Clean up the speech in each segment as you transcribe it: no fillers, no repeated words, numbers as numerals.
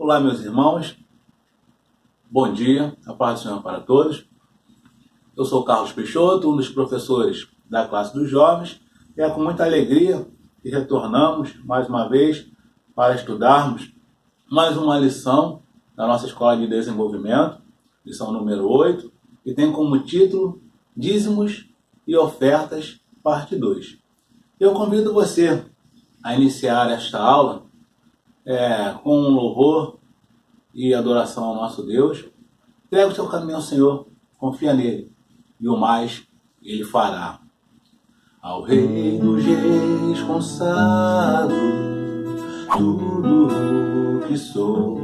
Olá, meus irmãos, bom dia, a paz do Senhor para todos. Eu sou Carlos Peixoto, um dos professores da classe dos jovens, e é com muita alegria que retornamos mais uma vez para estudarmos mais uma lição da nossa Escola de Desenvolvimento, lição número 8, que tem como título Dízimos e Ofertas, parte 2. Eu convido você a iniciar esta aula com um louvor e adoração ao nosso Deus. Entrega o seu caminho ao Senhor, confia nele, e o mais ele fará. Ao Rei dos Reis consagro tudo o que sou,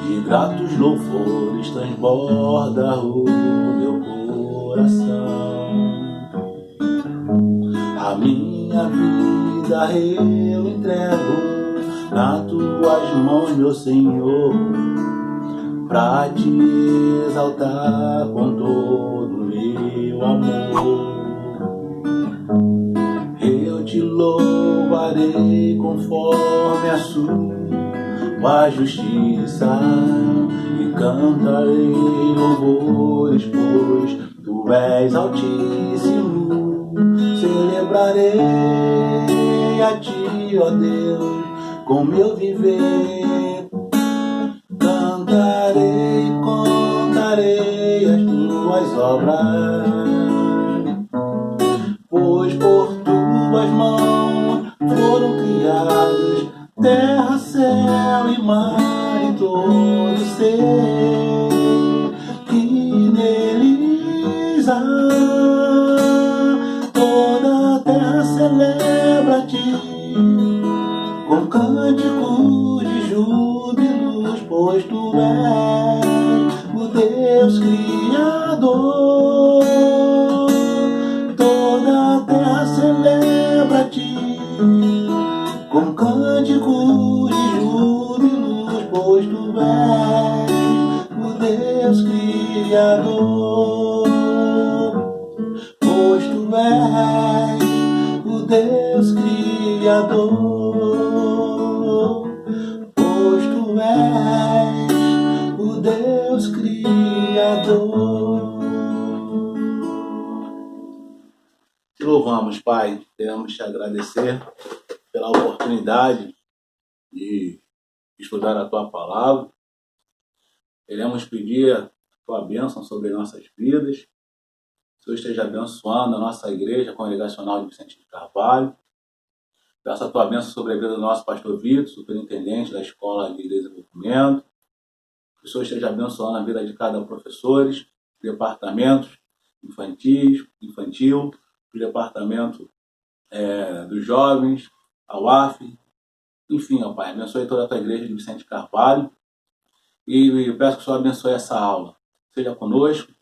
de gratos louvores transborda o meu coração. A minha vida eu entrego nas tuas mãos, meu Senhor, pra te exaltar com todo o meu amor. Eu te louvarei conforme a sua justiça e cantarei louvores, pois tu és altíssimo. Celebrarei a ti, ó Deus, com meu viver. Cantarei, contarei as tuas obras, pois por tuas mãos foram criados terra, céu e mar e todo ser que neles há. Toda a terra celebra a ti com cânticos de júbilos, pois tu és o Deus Criador. Toda a terra celebra a ti com cânticos de júbilos, pois tu és o Deus Criador. Pois tu és o Deus Criador. Pois tu és o Deus Criador. Te louvamos, Pai. Queremos te agradecer pela oportunidade de estudar a Tua Palavra. Queremos pedir a Tua bênção sobre nossas vidas. Que o Senhor esteja abençoando a nossa igreja congregacional de Vicente de Carvalho. Peço a Tua bênção sobre a vida do nosso pastor Vitor, superintendente da Escola de Desenvolvimento. Que o Senhor esteja abençoando a vida de cada professor, departamentos infantil, o departamento dos jovens, a UAF, enfim, ó Pai, abençoe toda a Tua igreja de Vicente de Carvalho. E eu peço que o Senhor abençoe essa aula. Seja conosco,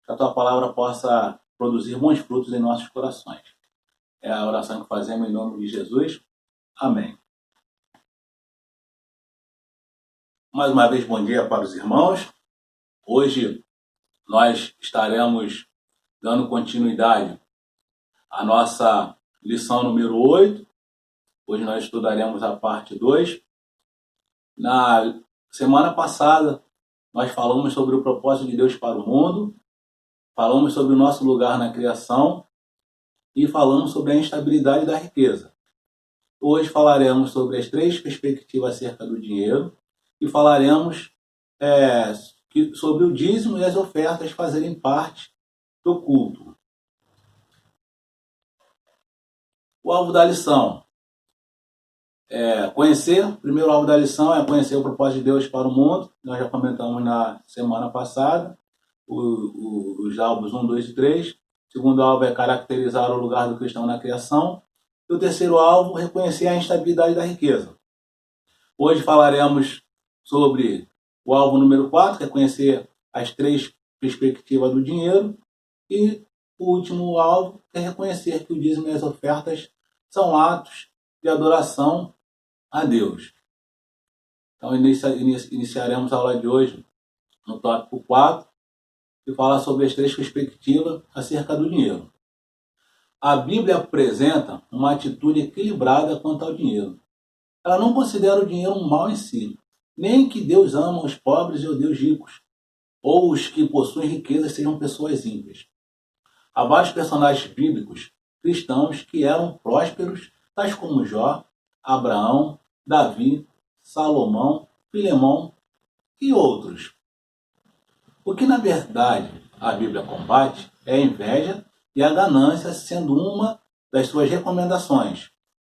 que a Tua palavra possa produzir bons frutos em nossos corações. É a oração que fazemos em nome de Jesus. Amém. Mais uma vez, bom dia para os irmãos. Hoje nós estaremos dando continuidade à nossa lição número 8. Hoje nós estudaremos a parte 2. Na semana passada, nós falamos sobre o propósito de Deus para o mundo, falamos sobre o nosso lugar na criação e falamos sobre a instabilidade da riqueza. Hoje falaremos sobre as 3 perspectivas acerca do dinheiro e falaremos sobre o dízimo e as ofertas fazerem parte do culto. O alvo da lição o primeiro alvo da lição é conhecer o propósito de Deus para o mundo. Nós já comentamos na semana passada os alvos 1, 2 e 3. O segundo alvo é caracterizar o lugar do cristão na criação. E o terceiro alvo, reconhecer a instabilidade da riqueza. Hoje falaremos sobre o alvo número 4, que é conhecer as 3 perspectivas do dinheiro. E o último alvo é reconhecer que o dízimo e as ofertas são atos de adoração a Deus. Então iniciaremos a aula de hoje no tópico 4, que fala sobre as 3 perspectivas acerca do dinheiro. A Bíblia apresenta uma atitude equilibrada quanto ao dinheiro. Ela não considera o dinheiro um mal em si, nem que Deus ama os pobres e odeia os ricos, ou os que possuem riquezas sejam pessoas ímpias. Há vários personagens bíblicos cristãos que eram prósperos, tais como Jó, Abraão, Davi, Salomão, Filemão e outros. O que na verdade a Bíblia combate é a inveja e a ganância, sendo uma das suas recomendações.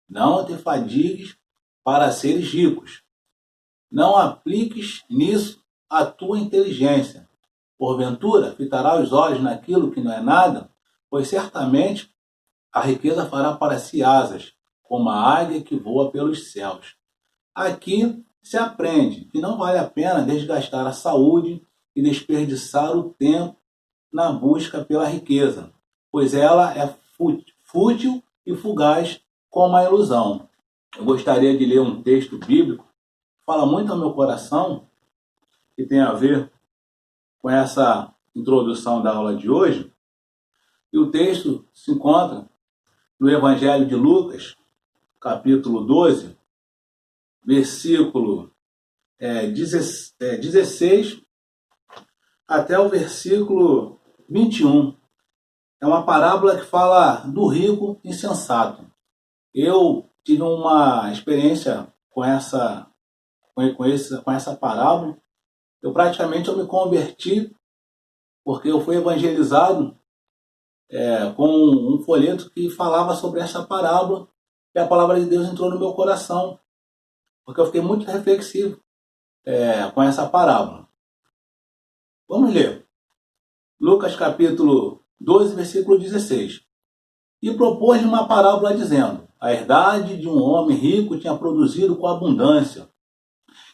Não te fadigues para seres ricos. Não apliques nisso a tua inteligência. Porventura, fitará os olhos naquilo que não é nada, pois certamente a riqueza fará para si asas, como a águia que voa pelos céus. Aqui se aprende que não vale a pena desgastar a saúde e desperdiçar o tempo na busca pela riqueza, pois ela é fútil e fugaz como a ilusão. Eu gostaria de ler um texto bíblico que fala muito ao meu coração, que tem a ver com essa introdução da aula de hoje. E o texto se encontra no Evangelho de Lucas, capítulo 12, versículo 16 até o versículo 21. É uma parábola que fala do rico insensato. Eu tive uma experiência com essa parábola. Eu me converti porque eu fui evangelizado com um folheto que falava sobre essa parábola, e a palavra de Deus entrou no meu coração, porque eu fiquei muito reflexivo com essa parábola. Vamos ler. Lucas capítulo 12, versículo 16. E propôs-lhe uma parábola dizendo: a herdade de um homem rico tinha produzido com abundância.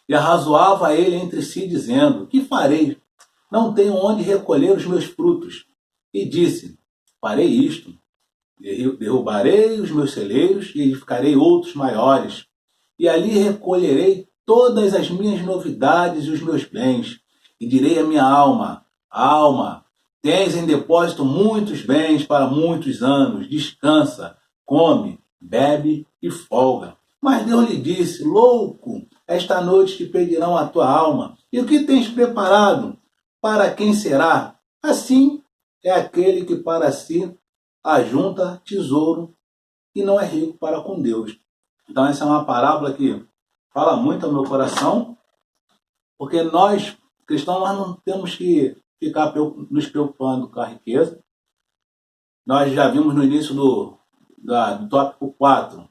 E arrazoava ele entre si, dizendo: que farei? Não tenho onde recolher os meus frutos. E disse: farei isto, derrubarei os meus celeiros e edificarei outros maiores. E ali recolherei todas as minhas novidades e os meus bens. E direi à minha alma: alma, tens em depósito muitos bens para muitos anos. Descansa, come, bebe e folga. Mas Deus lhe disse: louco, esta noite te pedirão a tua alma. E o que tens preparado? Para quem será? Assim é aquele que para si ajunta tesouro e não é rico para com Deus. Então essa é uma parábola que fala muito ao meu coração, porque nós, cristãos, nós não temos que ficar nos preocupando com a riqueza. Nós já vimos no início do tópico 4,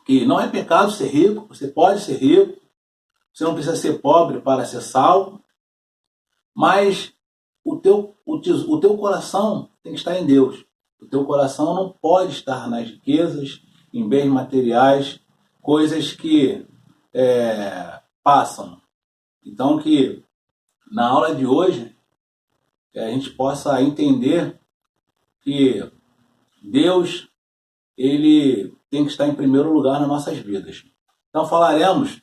que não é pecado ser rico, você pode ser rico, você não precisa ser pobre para ser salvo, mas o teu coração tem que estar em Deus. O teu coração não pode estar nas riquezas, em bens materiais, coisas que passam. Então que na aula de hoje a gente possa entender que Deus, ele tem que estar em primeiro lugar nas nossas vidas. Então falaremos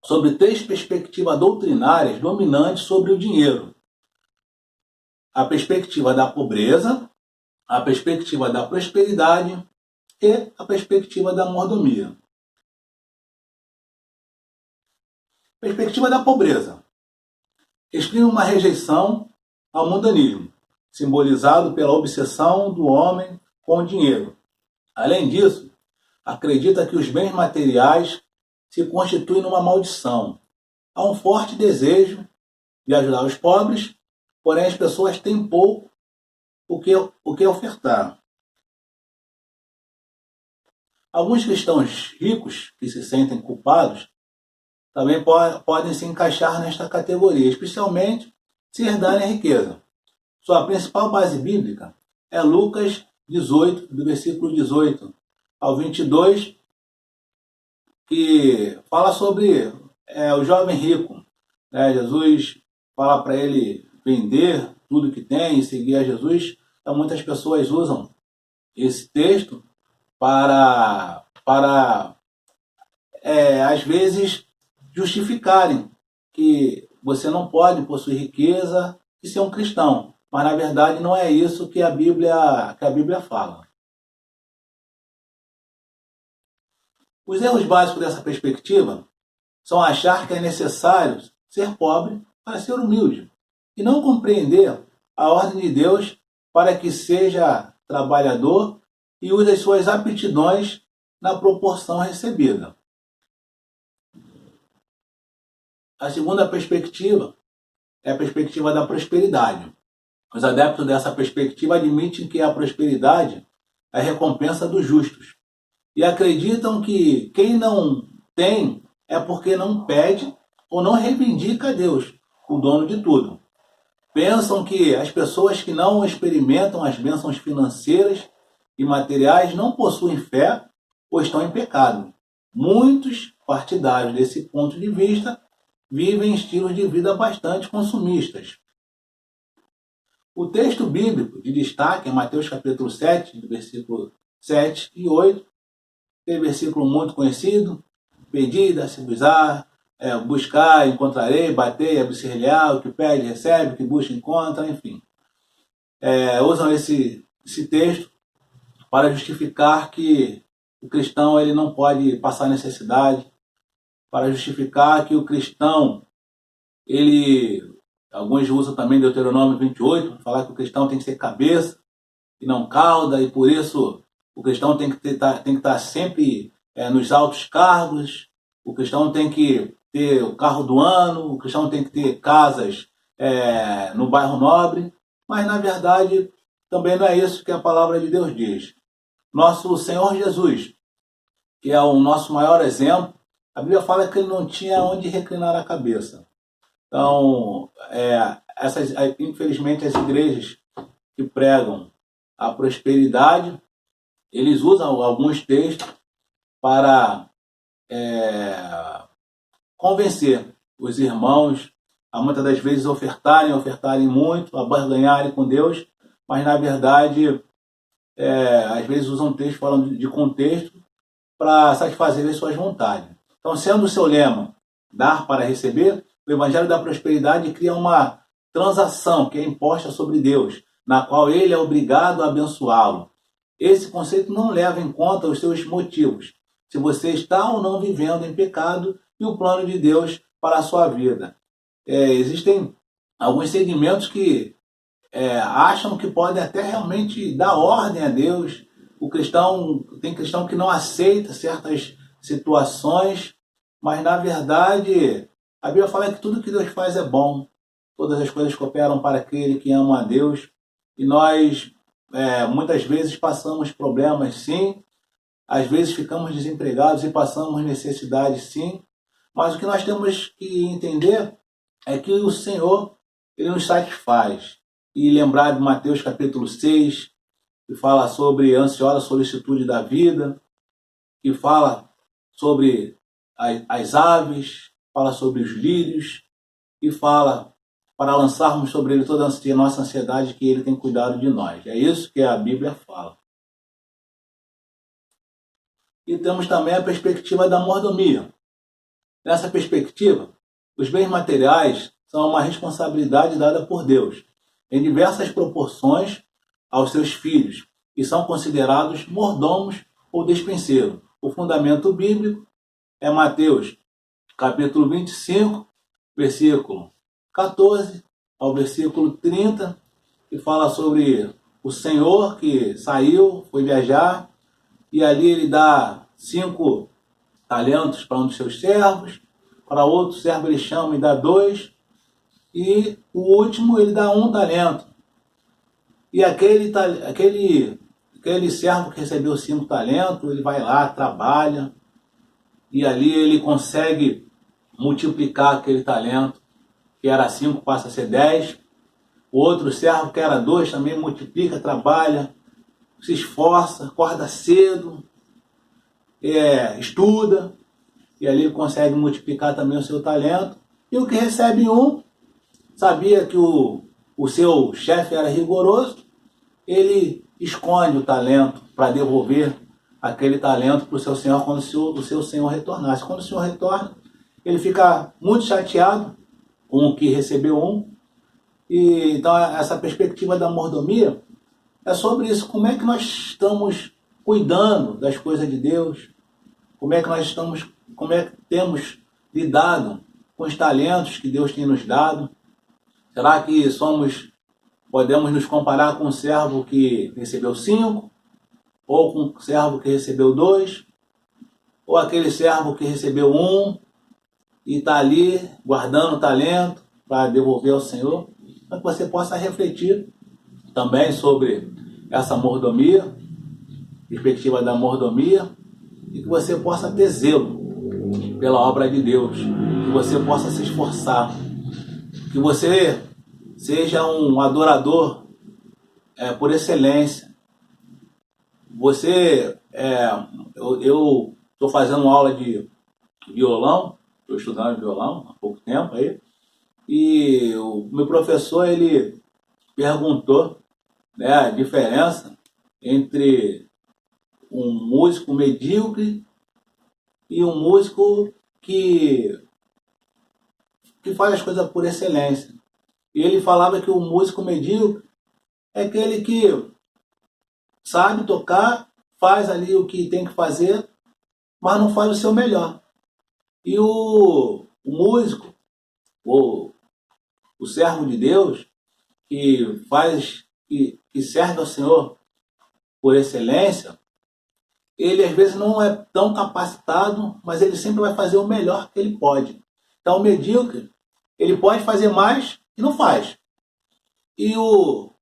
sobre 3 perspectivas doutrinárias dominantes sobre o dinheiro. A perspectiva da pobreza, a perspectiva da prosperidade e a perspectiva da mordomia. Perspectiva da pobreza exprime uma rejeição ao mundanismo, simbolizado pela obsessão do homem com o dinheiro. Além disso, acredita que os bens materiais se constituem numa maldição. Há um forte desejo de ajudar os pobres, porém as pessoas têm pouco o que ofertar. Alguns cristãos ricos que se sentem culpados também podem se encaixar nesta categoria, especialmente se herdarem a riqueza. Sua principal base bíblica é Lucas 18, do versículo 18 ao 22, que fala sobre o jovem rico. Jesus fala para ele vender tudo que tem e seguir a Jesus. Então muitas pessoas usam esse texto para às vezes, justificarem que você não pode possuir riqueza e ser um cristão. Mas, na verdade, não é isso que a Bíblia fala. Os erros básicos dessa perspectiva são achar que é necessário ser pobre para ser humilde e não compreender a ordem de Deus para que seja trabalhador e use as suas aptidões na proporção recebida. A segunda perspectiva é a perspectiva da prosperidade. Os adeptos dessa perspectiva admitem que a prosperidade é a recompensa dos justos e acreditam que quem não tem é porque não pede ou não reivindica a Deus, o dono de tudo. Pensam que as pessoas que não experimentam as bênçãos financeiras e materiais não possuem fé ou estão em pecado. Muitos partidários desse ponto de vista vivem estilos de vida bastante consumistas. O texto bíblico de destaque é Mateus capítulo 7, versículo 7 e 8. Aquele versículo muito conhecido: pedi, dá-se-vos-á, buscar, encontrarei, bater, abrir-se-lhe-á, o que pede, recebe, o que busca, encontra, enfim. Usam esse texto para justificar que o cristão ele não pode passar necessidade, para justificar que o cristão, alguns usam também Deuteronômio 28, para falar que o cristão tem que ser cabeça e não cauda, e por isso o cristão tem que estar sempre nos altos cargos, o cristão tem que ter o carro do ano, o cristão tem que ter casas no bairro nobre, mas na verdade também não é isso que a palavra de Deus diz. Nosso Senhor Jesus, que é o nosso maior exemplo, a Bíblia fala que ele não tinha onde reclinar a cabeça. Então, infelizmente, as igrejas que pregam a prosperidade, eles usam alguns textos para convencer os irmãos a muitas das vezes ofertarem muito, a barganharem com Deus, mas na verdade, às vezes usam texto falando de contexto para satisfazer as suas vontades. Então, sendo o seu lema dar para receber, o Evangelho da Prosperidade cria uma transação que é imposta sobre Deus, na qual ele é obrigado a abençoá-lo. Esse conceito não leva em conta os seus motivos, se você está ou não vivendo em pecado e o plano de Deus para a sua vida. Existem alguns segmentos que acham que podem até realmente dar ordem a Deus. Tem cristão que não aceita certas situações, mas na verdade a Bíblia fala que tudo que Deus faz é bom, todas as coisas cooperam para aquele que ama a Deus, e nós muitas vezes passamos problemas sim, às vezes ficamos desempregados e passamos necessidade sim, mas o que nós temos que entender é que o Senhor ele nos satisfaz. E lembrar de Mateus capítulo 6, que fala sobre a ansiosa solicitude da vida, que fala sobre as aves, fala sobre os lírios, e fala para lançarmos sobre ele toda a nossa ansiedade, que ele tem cuidado de nós. É isso que a Bíblia fala. E temos também a perspectiva da mordomia. Nessa perspectiva, os bens materiais são uma responsabilidade dada por Deus, em diversas proporções aos seus filhos, e são considerados mordomos ou despenseiros. O fundamento bíblico é Mateus, capítulo 25, versículo 14 ao versículo 30, que fala sobre o Senhor que saiu, foi viajar, e ali ele dá 5 talentos para um dos seus servos, para outro servo ele chama e dá 2, e o último ele dá 1 talento. E aquele servo que recebeu 5 talentos, ele vai lá, trabalha, e ali ele consegue multiplicar aquele talento, que era 5, passa a ser 10. O outro servo, que era 2, também multiplica, trabalha, se esforça, acorda cedo, estuda, e ali ele consegue multiplicar também o seu talento. E o que recebe 1, sabia que o seu chefe era rigoroso, ele esconde o talento para devolver aquele talento para o seu senhor quando o seu senhor retornasse. Quando o senhor retorna, ele fica muito chateado com o que recebeu 1. E então essa perspectiva da mordomia é sobre isso. Como é que nós estamos cuidando das coisas de Deus? Como é que temos lidado com os talentos que Deus tem nos dado? Será que podemos nos comparar com um servo que recebeu 5? Ou com um servo que recebeu 2? Ou aquele servo que recebeu 1 e está ali guardando o talento para devolver ao Senhor? Para que você possa refletir também sobre essa mordomia, perspectiva da mordomia, e que você possa ter zelo pela obra de Deus, que você possa se esforçar, que você seja um adorador por excelência. Eu estou fazendo aula de violão, estou estudando violão há pouco tempo aí, e o meu professor ele perguntou, né, a diferença entre um músico medíocre e um músico que faz as coisas por excelência. E ele falava que o músico medíocre é aquele que sabe tocar, faz ali o que tem que fazer, mas não faz o seu melhor. E o músico, o servo de Deus, que serve ao Senhor por excelência, ele às vezes não é tão capacitado, mas ele sempre vai fazer o melhor que ele pode. Então o medíocre, ele pode fazer mais e não faz. E o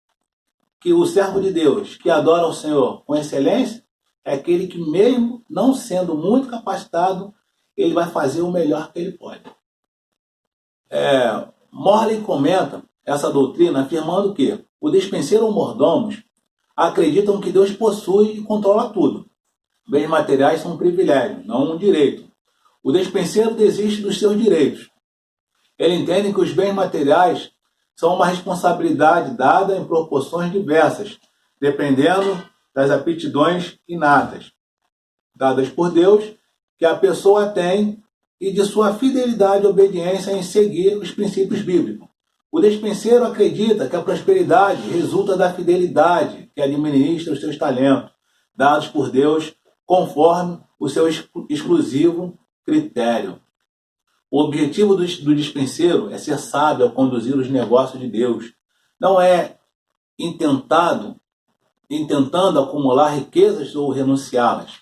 servo de Deus, que adora ao Senhor com excelência, é aquele que mesmo não sendo muito capacitado, ele vai fazer o melhor que ele pode. Morley comenta essa doutrina afirmando que o despenseiro ou mordomos acreditam que Deus possui e controla tudo. Bens materiais são um privilégio, não um direito. O despenseiro desiste dos seus direitos. Ele entende que os bens materiais são uma responsabilidade dada em proporções diversas, dependendo das aptidões inatas, dadas por Deus, que a pessoa tem e de sua fidelidade e obediência em seguir os princípios bíblicos. O despenseiro acredita que a prosperidade resulta da fidelidade que administra os seus talentos, dados por Deus, conforme o seu exclusivo critério. O objetivo do despenseiro é ser sábio ao conduzir os negócios de Deus. Não é intentando acumular riquezas ou renunciá-las.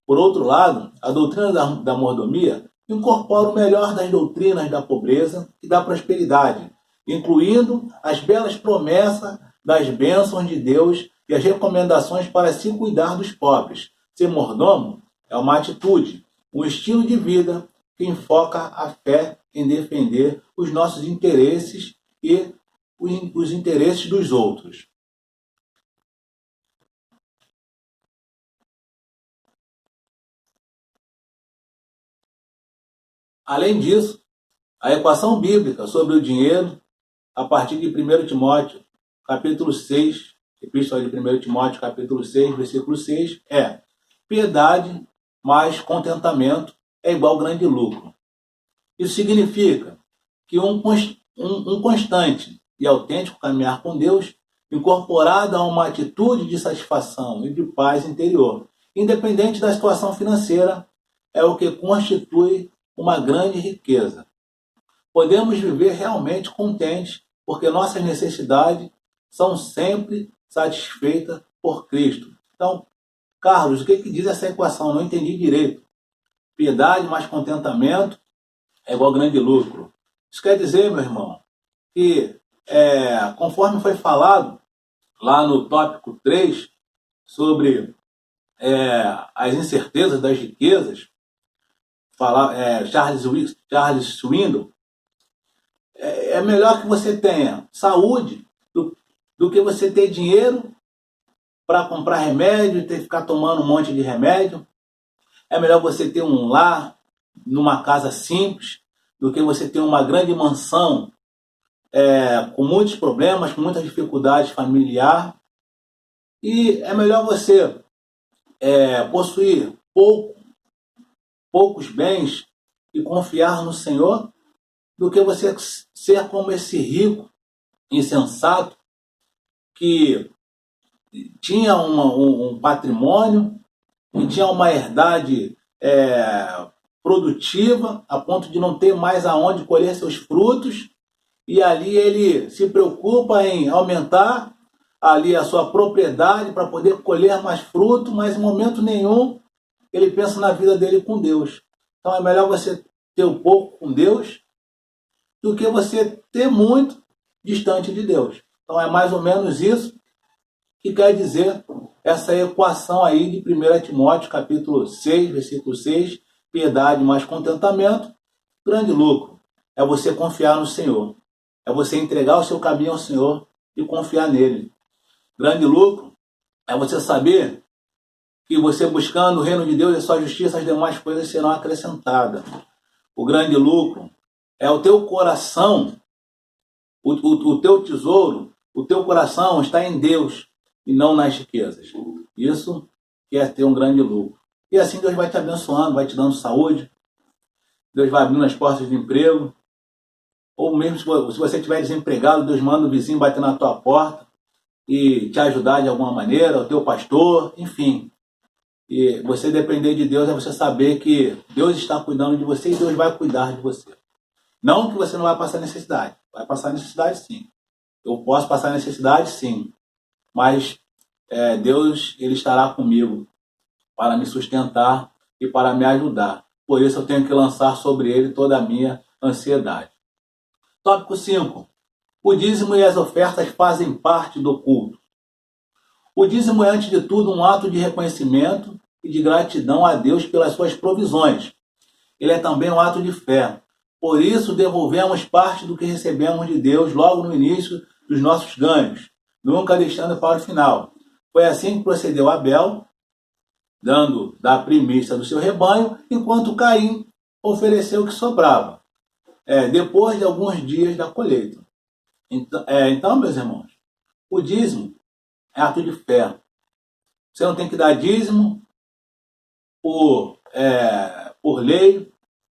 Por outro lado, a doutrina da mordomia incorpora o melhor das doutrinas da pobreza e da prosperidade, incluindo as belas promessas das bênçãos de Deus e as recomendações para se cuidar dos pobres. Ser mordomo é uma atitude, um estilo de vida que enfoca a fé em defender os nossos interesses e os interesses dos outros. Além disso, a equação bíblica sobre o dinheiro, a partir de 1 Timóteo, capítulo 6, epístola de 1 Timóteo, capítulo 6, versículo 6, é: piedade mais contentamento é igual grande lucro. Isso significa que um constante e autêntico caminhar com Deus, incorporado a uma atitude de satisfação e de paz interior, independente da situação financeira, é o que constitui uma grande riqueza. Podemos viver realmente contentes, porque nossas necessidades são sempre satisfeitas por Cristo. Então, Carlos, o que diz essa equação? Não entendi direito. Piedade mais contentamento é igual grande lucro. Isso quer dizer, meu irmão, que conforme foi falado lá no tópico 3 sobre as incertezas das riquezas, Charles Swindoll, é melhor que você tenha saúde do que você ter dinheiro para comprar remédio e ter que ficar tomando um monte de remédio. É melhor você ter um lar numa casa simples do que você ter uma grande mansão com muitos problemas, com muitas dificuldades familiares. E é melhor você possuir poucos bens e confiar no Senhor do que você ser como esse rico insensato que tinha um patrimônio e tinha uma herdade produtiva, a ponto de não ter mais aonde colher seus frutos, e ali ele se preocupa em aumentar ali a sua propriedade para poder colher mais fruto, mas em momento nenhum ele pensa na vida dele com Deus. Então é melhor você ter um pouco com Deus do que você ter muito distante de Deus. Então é mais ou menos isso que quer dizer essa equação aí de 1 Timóteo, capítulo 6, versículo 6, piedade mais contentamento, grande lucro. É você confiar no Senhor. É você entregar o seu caminho ao Senhor e confiar nele. Grande lucro é você saber que você buscando o reino de Deus e a sua justiça, as demais coisas serão acrescentadas. O grande lucro é o teu coração, o teu tesouro, o teu coração está em Deus e não nas riquezas. Isso que é ter um grande lucro. E assim Deus vai te abençoando, vai te dando saúde, Deus vai abrindo as portas de emprego, ou mesmo se você estiver desempregado, Deus manda o vizinho bater na tua porta e te ajudar de alguma maneira, o teu pastor, enfim. E você depender de Deus é você saber que Deus está cuidando de você e Deus vai cuidar de você. Não que você não vai passar necessidade. Vai passar necessidade sim. Eu posso passar necessidade sim. Mas Deus ele estará comigo para me sustentar e para me ajudar. Por isso eu tenho que lançar sobre ele toda a minha ansiedade. Tópico 5. O dízimo e as ofertas fazem parte do culto. O dízimo é, antes de tudo, um ato de reconhecimento e de gratidão a Deus pelas suas provisões. Ele é também um ato de fé. Por isso, devolvemos parte do que recebemos de Deus logo no início dos nossos ganhos, nunca deixando para o final. Foi assim que procedeu Abel, dando da primícia do seu rebanho, enquanto Caim ofereceu o que sobrava, depois de alguns dias da colheita. Então, meus irmãos, o dízimo é ato de fé. Você não tem que dar dízimo por lei,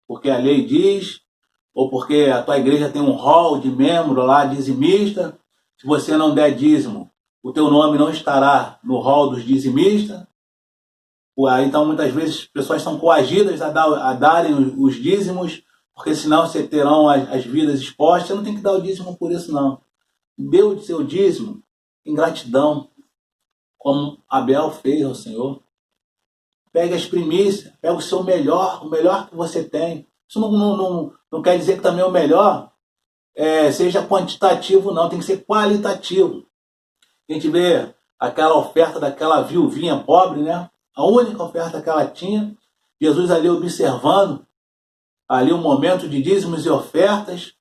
porque a lei diz, ou porque a tua igreja tem um rol de membro lá, dizimista. Se você não der dízimo, o teu nome não estará no rol dos dizimistas. Então, muitas vezes, as pessoas são coagidas a darem os dízimos, porque senão você terão as vidas expostas. Você não tem que dar o dízimo por isso, não. Dê o seu dízimo em gratidão, como Abel fez ao Senhor. Pegue as primícias, pega o seu melhor, o melhor que você tem. Isso não quer dizer que também o melhor seja quantitativo, não. Tem que ser qualitativo. A gente vê aquela oferta daquela viuvinha pobre, né? A única oferta que ela tinha. Jesus ali observando ali um momento de dízimos e ofertas.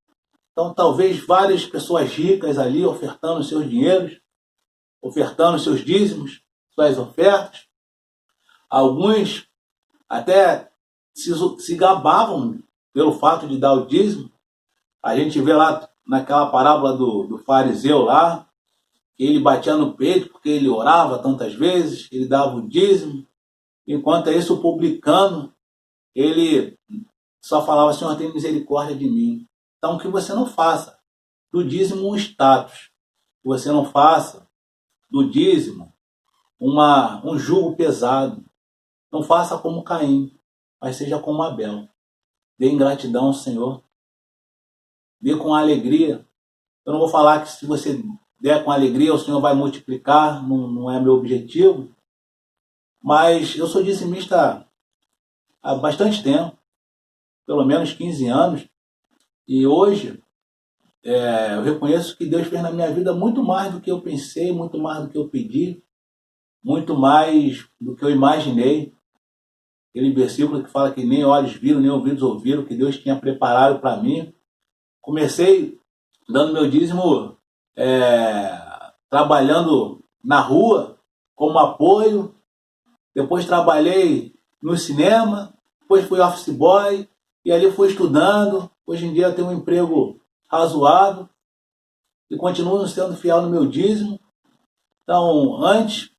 Então, talvez várias pessoas ricas ali ofertando seus dinheiros, ofertando seus dízimos, suas ofertas. Alguns até se gabavam pelo fato de dar o dízimo. A gente vê lá naquela parábola do fariseu lá, que ele batia no peito porque ele orava tantas vezes, ele dava o dízimo. Enquanto isso, o publicano, ele só falava: Senhor, tem misericórdia de mim. Então, que você não faça do dízimo um status. Que você não faça do dízimo um jugo pesado. Não faça como Caim, mas seja como Abel. Dê em gratidão ao Senhor. Dê com alegria. Eu não vou falar que se você der com alegria, o Senhor vai multiplicar. Não é meu objetivo. Mas eu sou dizimista há bastante tempo. Pelo menos 15 anos. E hoje, eu reconheço que Deus fez na minha vida muito mais do que eu pensei, muito mais do que eu pedi, muito mais do que eu imaginei. Aquele versículo que fala que nem olhos viram, nem ouvidos ouviram, que Deus tinha preparado para mim. Comecei dando meu dízimo, trabalhando na rua, como apoio. Depois trabalhei no cinema, depois fui office boy, e ali fui estudando. Hoje em dia eu tenho um emprego razoável e continuo sendo fiel no meu dízimo. Então, antes,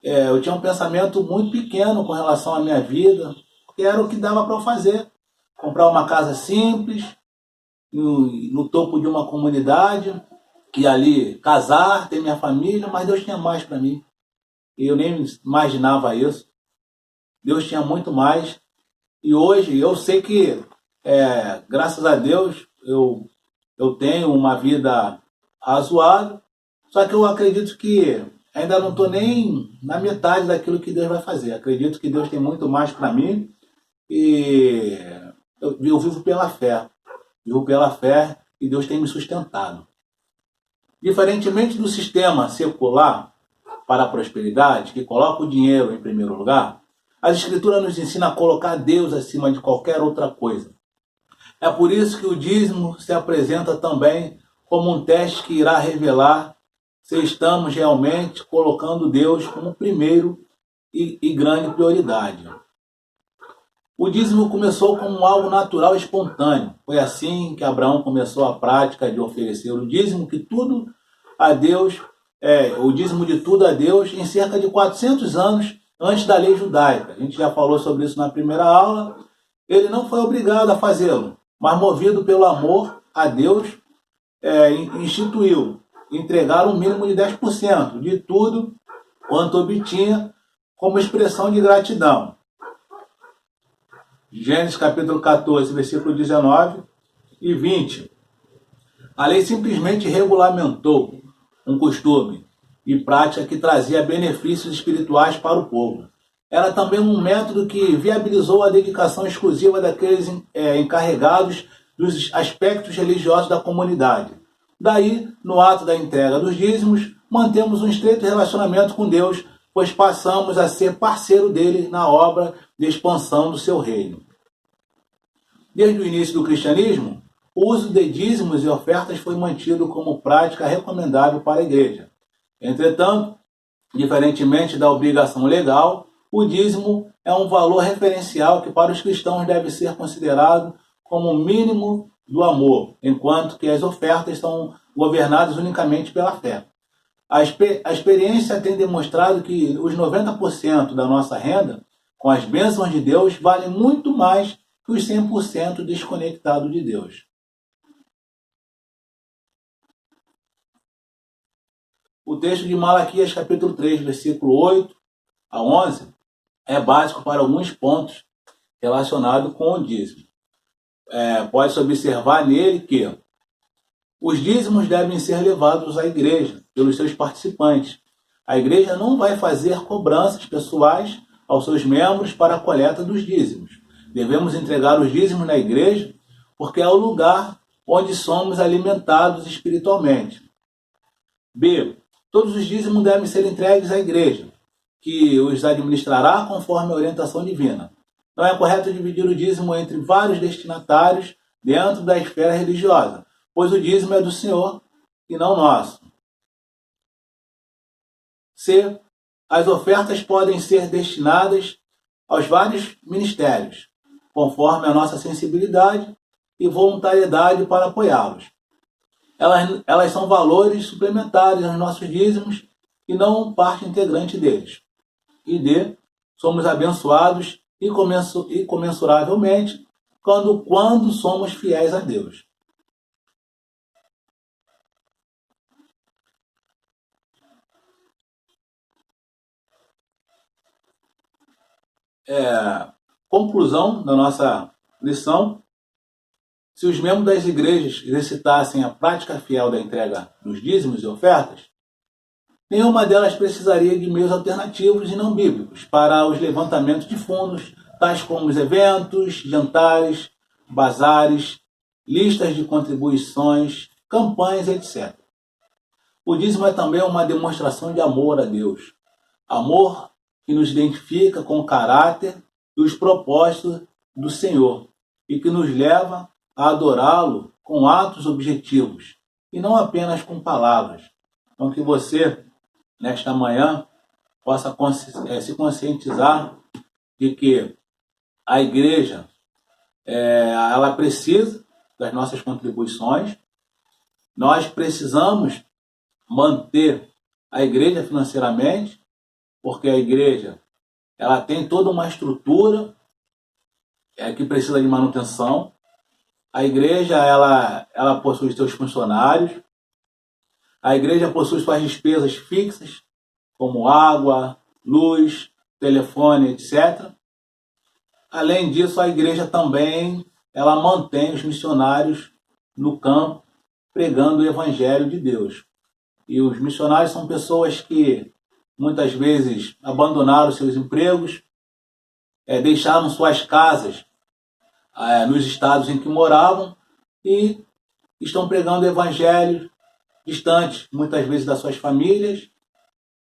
eu tinha um pensamento muito pequeno com relação à minha vida, porque era o que dava para eu fazer. Comprar uma casa simples, no topo de uma comunidade, e ali casar, ter minha família, mas Deus tinha mais para mim. E eu nem imaginava isso. Deus tinha muito mais. E hoje eu sei que, graças a Deus, eu tenho uma vida razoável, só que eu acredito que ainda não estou nem na metade daquilo que Deus vai fazer. Acredito que Deus tem muito mais para mim e eu vivo pela fé. Vivo pela fé e Deus tem me sustentado. Diferentemente do sistema secular para a prosperidade, que coloca o dinheiro em primeiro lugar, as Escrituras nos ensinam a colocar Deus acima de qualquer outra coisa. É por isso que o dízimo se apresenta também como um teste que irá revelar se estamos realmente colocando Deus como primeiro e grande prioridade. O dízimo começou como algo natural e espontâneo. Foi assim que Abraão começou a prática de oferecer o dízimo que tudo a Deus, o dízimo de tudo a Deus, em cerca de 400 anos antes da lei judaica. A gente já falou sobre isso na primeira aula. Ele não foi obrigado a fazê-lo, mas movido pelo amor a Deus, instituiu entregar um mínimo de 10% de tudo quanto obtinha como expressão de gratidão. Gênesis capítulo 14, versículo 19 e 20. A lei simplesmente regulamentou um costume e prática que trazia benefícios espirituais para o povo. Era também um método que viabilizou a dedicação exclusiva daqueles encarregados dos aspectos religiosos da comunidade. Daí, no ato da entrega dos dízimos, mantemos um estreito relacionamento com Deus, pois passamos a ser parceiro dele na obra de expansão do seu reino. Desde o início do cristianismo, o uso de dízimos e ofertas foi mantido como prática recomendável para a igreja. Entretanto, diferentemente da obrigação legal, o dízimo é um valor referencial que para os cristãos deve ser considerado como o mínimo do amor, enquanto que as ofertas são governadas unicamente pela fé. A experiência tem demonstrado que os 90% da nossa renda, com as bênçãos de Deus, valem muito mais que os 100% desconectados de Deus. O texto de Malaquias, capítulo 3, versículo 8 a 11, é básico para alguns pontos relacionados com o dízimo. Pode-se observar nele que os dízimos devem ser levados à igreja pelos seus participantes. A igreja não vai fazer cobranças pessoais aos seus membros para a coleta dos dízimos. Devemos entregar os dízimos na igreja porque é o lugar onde somos alimentados espiritualmente. B. Todos os dízimos devem ser entregues à igreja, que os administrará conforme a orientação divina. Não é correto dividir o dízimo entre vários destinatários dentro da esfera religiosa, pois o dízimo é do Senhor e não nosso. C. As ofertas podem ser destinadas aos vários ministérios, conforme a nossa sensibilidade e voluntariedade para apoiá-los. Elas são valores suplementares aos nossos dízimos e não parte integrante deles. E D. Somos abençoados incomensuravelmente quando somos fiéis a Deus. Conclusão da nossa lição: se os membros das igrejas exercitassem a prática fiel da entrega dos dízimos e ofertas, nenhuma delas precisaria de meios alternativos e não bíblicos para os levantamentos de fundos, tais como os eventos, jantares, bazares, listas de contribuições, campanhas, etc. O dízimo é também uma demonstração de amor a Deus. Amor que nos identifica com o caráter e os propósitos do Senhor e que nos leva a adorá-lo com atos objetivos e não apenas com palavras. Então que você, nesta manhã, possa se conscientizar de que a igreja ela precisa das nossas contribuições. Nós precisamos manter a igreja financeiramente, porque a igreja ela tem toda uma estrutura que precisa de manutenção. A igreja ela possui seus funcionários. A igreja possui suas despesas fixas, como água, luz, telefone, etc. Além disso, a igreja também ela mantém os missionários no campo pregando o evangelho de Deus. E os missionários são pessoas que muitas vezes abandonaram seus empregos, deixaram suas casas nos estados em que moravam e estão pregando o evangelho distantes, muitas vezes, das suas famílias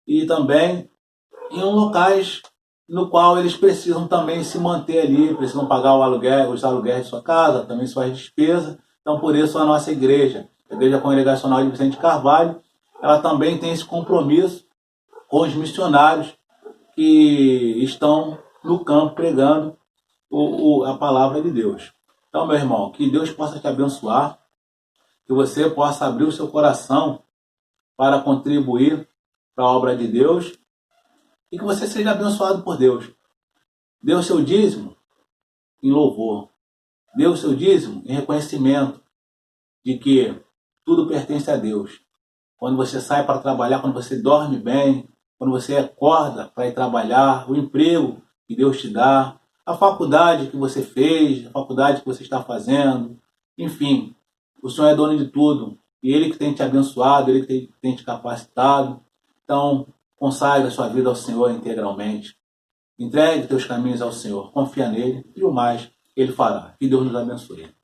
e também em locais no qual eles precisam também se manter ali, precisam pagar os aluguéis de sua casa, também suas despesas. Então, por isso, a nossa igreja, a Igreja Congregacional de Vicente Carvalho, ela também tem esse compromisso com os missionários que estão no campo pregando a palavra de Deus. Então, meu irmão, que Deus possa te abençoar, que você possa abrir o seu coração para contribuir para a obra de Deus e que você seja abençoado por Deus. Dê o seu dízimo em louvor. Dê o seu dízimo em reconhecimento de que tudo pertence a Deus. Quando você sai para trabalhar, quando você dorme bem, quando você acorda para ir trabalhar, o emprego que Deus te dá, a faculdade que você fez, a faculdade que você está fazendo, enfim, o Senhor é dono de tudo. E Ele que tem te abençoado, Ele que tem te capacitado. Então, consagre a sua vida ao Senhor integralmente. Entregue teus caminhos ao Senhor, confia nele e o mais Ele fará. Que Deus nos abençoe.